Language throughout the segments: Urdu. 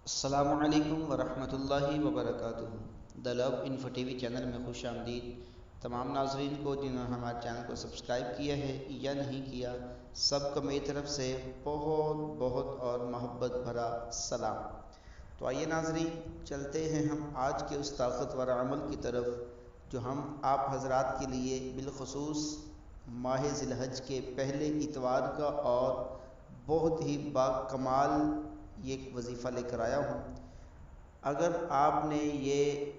السلام علیکم ورحمۃ اللہ وبرکاتہ۔ دا لو انفو ٹی وی چینل میں خوش آمدید تمام ناظرین کو جنہوں نے ہمارے چینل کو سبسکرائب کیا ہے یا نہیں کیا، سب کو میری طرف سے بہت بہت اور محبت بھرا سلام۔ تو آئیے ناظرین، چلتے ہیں ہم آج کے اس طاقتور عمل کی طرف جو ہم آپ حضرات کے لیے بالخصوص ماہ ذی الحج کے پہلے اتوار کا اور بہت ہی با کمال یہ ایک وظیفہ لے کر آیا ہوں۔ اگر آپ نے یہ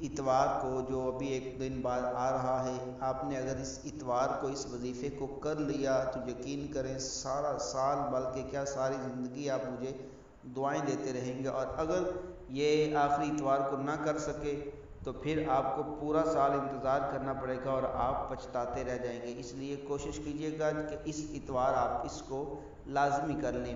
اتوار کو جو ابھی ایک دن بعد آ رہا ہے، آپ نے اگر اس اتوار کو اس وظیفے کو کر لیا تو یقین کریں سارا سال بلکہ کیا ساری زندگی آپ مجھے دعائیں دیتے رہیں گے، اور اگر یہ آخری اتوار کو نہ کر سکے تو پھر آپ کو پورا سال انتظار کرنا پڑے گا اور آپ پچھتاتے رہ جائیں گے۔ اس لیے کوشش کیجیے گا کہ اس اتوار آپ اس کو لازمی کر لیں۔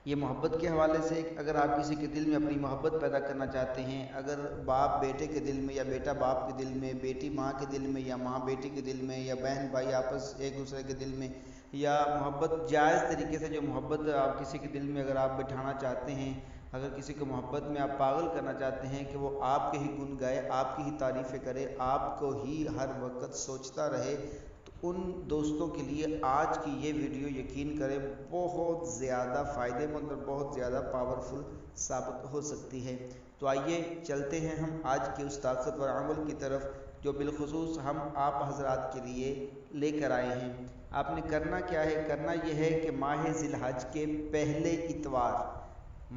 یہ محبت کے حوالے سے اگر آپ کسی کے دل میں اپنی محبت پیدا کرنا چاہتے ہیں، اگر باپ بیٹے کے دل میں یا بیٹا باپ کے دل میں، بیٹی ماں کے دل میں یا ماں بیٹی کے دل میں یا بہن بھائی آپس ایک دوسرے کے دل میں، یا محبت جائز طریقے سے جو محبت آپ کسی کے دل میں اگر آپ بٹھانا چاہتے ہیں، اگر کسی کو محبت میں آپ پاگل کرنا چاہتے ہیں کہ وہ آپ کے ہی گن گائے، آپ کی ہی تعریفیں کرے، آپ کو ہی ہر وقت سوچتا رہے، تو ان دوستوں کے لیے آج کی یہ ویڈیو یقین کریں بہت زیادہ فائدہ مند اور بہت زیادہ پاورفل ثابت ہو سکتی ہے۔ تو آئیے چلتے ہیں ہم آج کے اس طاقتور عمل کی طرف جو بالخصوص ہم آپ حضرات کے لیے لے کر آئے ہیں۔ آپ نے کرنا کیا ہے؟ کرنا یہ ہے کہ ماہ ذی الحج کے پہلے اتوار،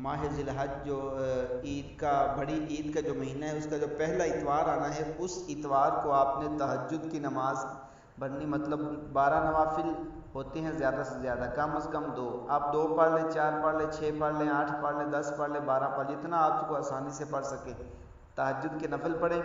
ماہ ذی الحج جو عید کا بڑی عید کا جو مہینہ ہے اس کا جو پہلا اتوار آنا ہے، اس اتوار کو آپ نے تہجد کی نماز پڑھنی، مطلب 12 نوافل ہوتے ہیں زیادہ سے زیادہ، کم از کم 2، آپ 2 پڑھ لیں، 4 پڑھ لیں، 6 پڑھ لیں، 8 پڑھ لیں، 10 پڑھ لیں، 12 پڑھ لیں، جتنا آپ کو آسانی سے پڑھ سکیں۔ تہجد کے نفل پڑھیں۔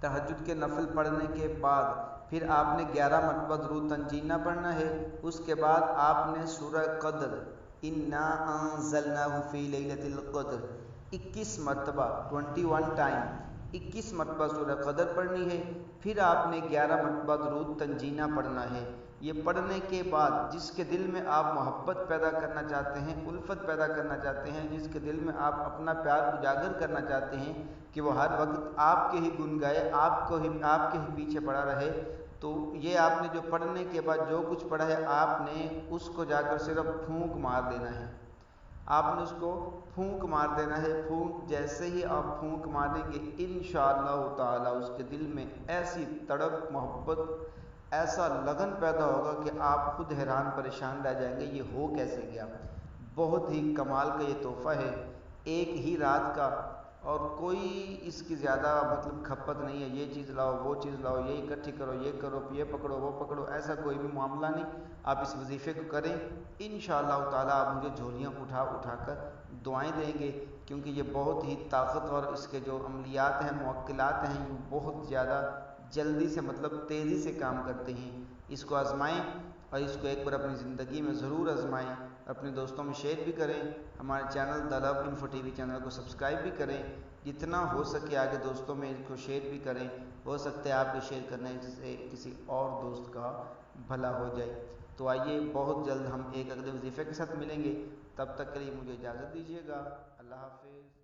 تہجد کے نفل پڑھنے کے بعد پھر آپ نے 11 مرتبہ درود تنجینہ پڑھنا ہے۔ اس کے بعد آپ نے سورہ قدر انا انزلناہ فی لیلۃ القدر 21 مرتبہ 21 ٹائم 21 مرتبہ سورہ قدر پڑھنی ہے۔ پھر آپ نے 11 مرتبہ درود تنجینہ پڑھنا ہے۔ یہ پڑھنے کے بعد جس کے دل میں آپ محبت پیدا کرنا چاہتے ہیں، الفت پیدا کرنا چاہتے ہیں، جس کے دل میں آپ اپنا پیار اجاگر کرنا چاہتے ہیں کہ وہ ہر وقت آپ کے ہی گن گائے، آپ کے ہی پیچھے پڑا رہے، تو یہ آپ نے جو پڑھنے کے بعد جو کچھ پڑھا ہے آپ نے اس کو جا کر صرف پھونک مار دینا ہے۔ آپ نے اس کو پھونک مار دینا ہے۔ پھونک جیسے ہی آپ پھونک ماریں گے انشاءاللہ تعالی اس کے دل میں ایسی تڑپ، محبت، ایسا لگن پیدا ہوگا کہ آپ خود حیران پریشان رہ جائیں گے یہ ہو کیسے گیا۔ بہت ہی کمال کا یہ تحفہ ہے، ایک ہی رات کا، اور کوئی اس کی زیادہ مطلب کھپت نہیں ہے، یہ چیز لاؤ وہ چیز لاؤ، یہ اکٹھی کرو، یہ کرو، یہ پکڑو وہ پکڑو، ایسا کوئی بھی معاملہ نہیں۔ آپ اس وظیفے کو کریں، انشاءاللہ تعالی آپ مجھے جھولیاں اٹھا اٹھا کر دعائیں دیں گے، کیونکہ یہ بہت ہی طاقتور اس کے جو عملیات ہیں، موکلات ہیں، یہ بہت زیادہ جلدی سے مطلب تیزی سے کام کرتے ہیں۔ اس کو آزمائیں اور اس کو ایک بار اپنی زندگی میں ضرور آزمائیں، اپنے دوستوں میں شیئر بھی کریں، ہمارے چینل دا لو انفو ٹی وی چینل کو سبسکرائب بھی کریں، جتنا ہو سکے آگے دوستوں میں اس کو شیئر بھی کریں، ہو سکتا ہے آپ کے شیئر کرنے سے کسی اور دوست کا بھلا ہو جائے۔ تو آئیے بہت جلد ہم ایک اگلے وظیفے کے ساتھ ملیں گے، تب تک کے لیے مجھے اجازت دیجیے گا، اللہ حافظ۔